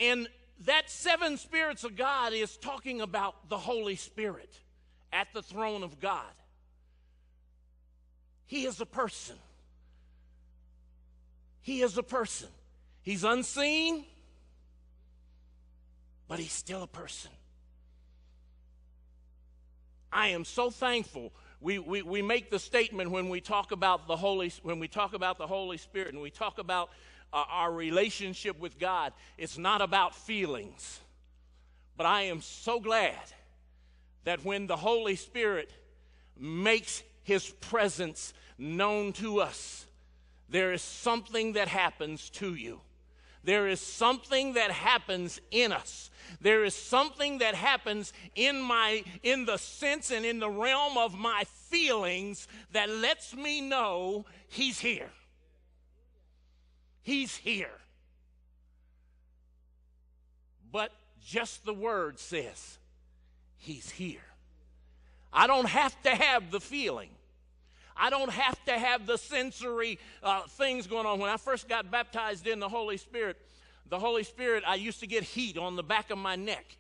And that seven spirits of God is talking about the Holy Spirit at the throne of God. He is a person. He is a person. He's unseen, but he's still a person. I am so thankful. We make the statement when we talk about the Holy Spirit, and we talk about our relationship with God. It's not about feelings. But I am so glad that when the Holy Spirit makes his presence known to us, there is something that happens to you. There is something that happens in us. There is something that happens in the sense and in the realm of my feelings that lets me know he's here. He's here. But just the word says he's here. I don't have to have the feeling. I don't have to have the sensory things going on. When I first got baptized in the Holy Spirit, I used to get heat on the back of my neck.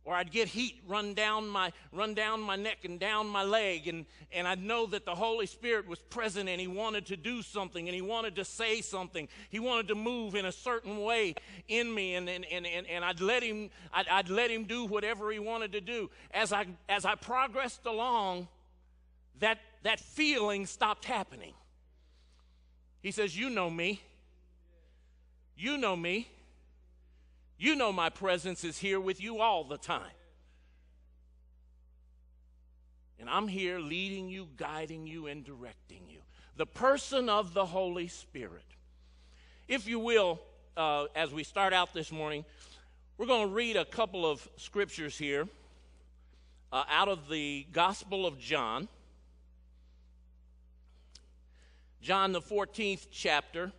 Or I'd get heat run down my neck and down my leg. And I'd know that the Holy Spirit was present and he wanted to do something and he wanted to say something. He wanted to move in a certain way in me. And I'd let him do whatever he wanted to do. As I progressed along, that feeling stopped happening. He says, you know me. You know me. You know my presence is here with you all the time. And I'm here leading you, guiding you, and directing you. The person of the Holy Spirit. If you will, as we start out this morning, we're going to read a couple of scriptures here out of the Gospel of John. John, the 14th chapter,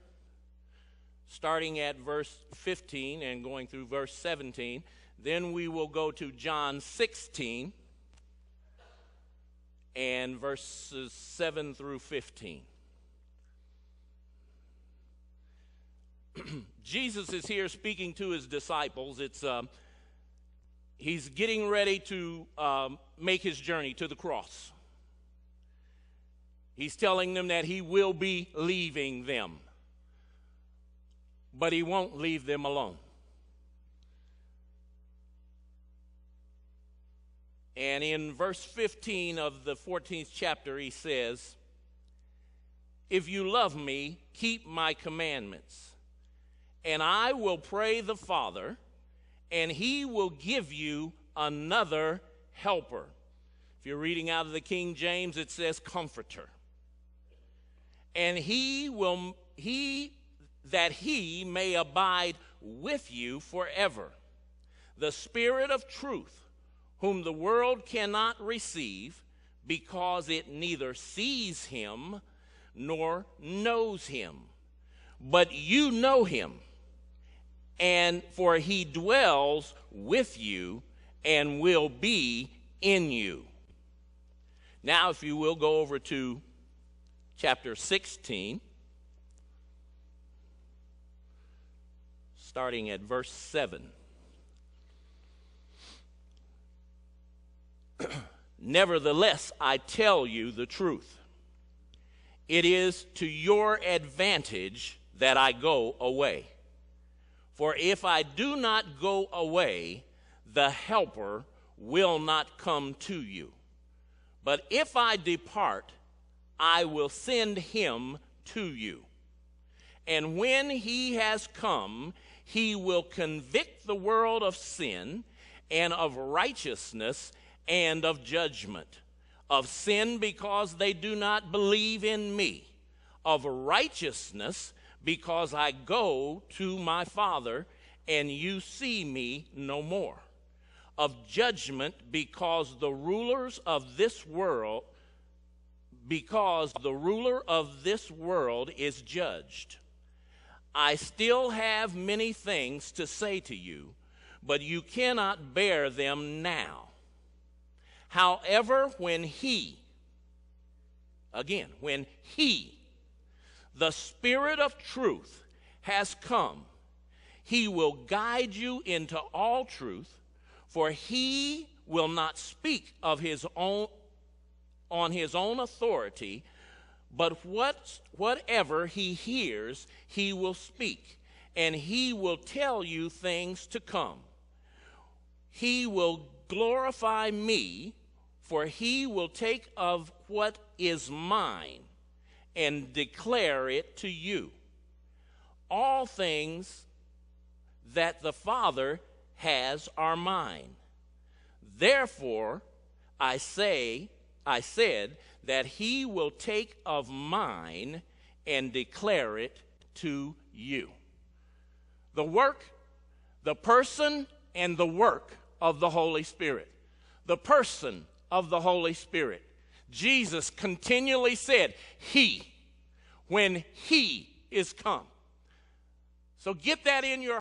starting at verse 15 and going through verse 17. Then we will go to John 16 and verses 7 through 15. Jesus is here speaking to his disciples. He's getting ready to make his journey to the cross. He's telling them that he will be leaving them, but he won't leave them alone. And in verse 15 of the 14th chapter, he says, if you love me, keep my commandments, and I will pray the Father, and he will give you another helper. If you're reading out of the King James, it says comforter. And he may abide with you forever. The Spirit of truth, whom the world cannot receive, because it neither sees him nor knows him. But you know him, and for he dwells with you and will be in you. Now, if you will, go over to chapter 16, starting at verse 7. Nevertheless, I tell you the truth. It is to your advantage that I go away. For if I do not go away, the Helper will not come to you. But if I depart, I will send him to you. And when he has come, he will convict the world of sin and of righteousness and of judgment. Of sin, because they do not believe in me. Of righteousness, because I go to my Father, and you see me no more. Of judgment, because the ruler of this world is judged. I still have many things to say to you, but you cannot bear them now. However, when he, the Spirit of truth, has come, He will guide you into all truth, for he will not speak of his own on his own authority, but whatever he hears, he will speak, and he will tell you things to come. He will glorify me, for he will take of what is mine and declare it to you. All things that the Father has are mine. Therefore, I said that he will take of mine and declare it to you. The work, the person, and the work of the Holy Spirit. The person of the Holy Spirit. Jesus continually said, he, when he is come. So get that in your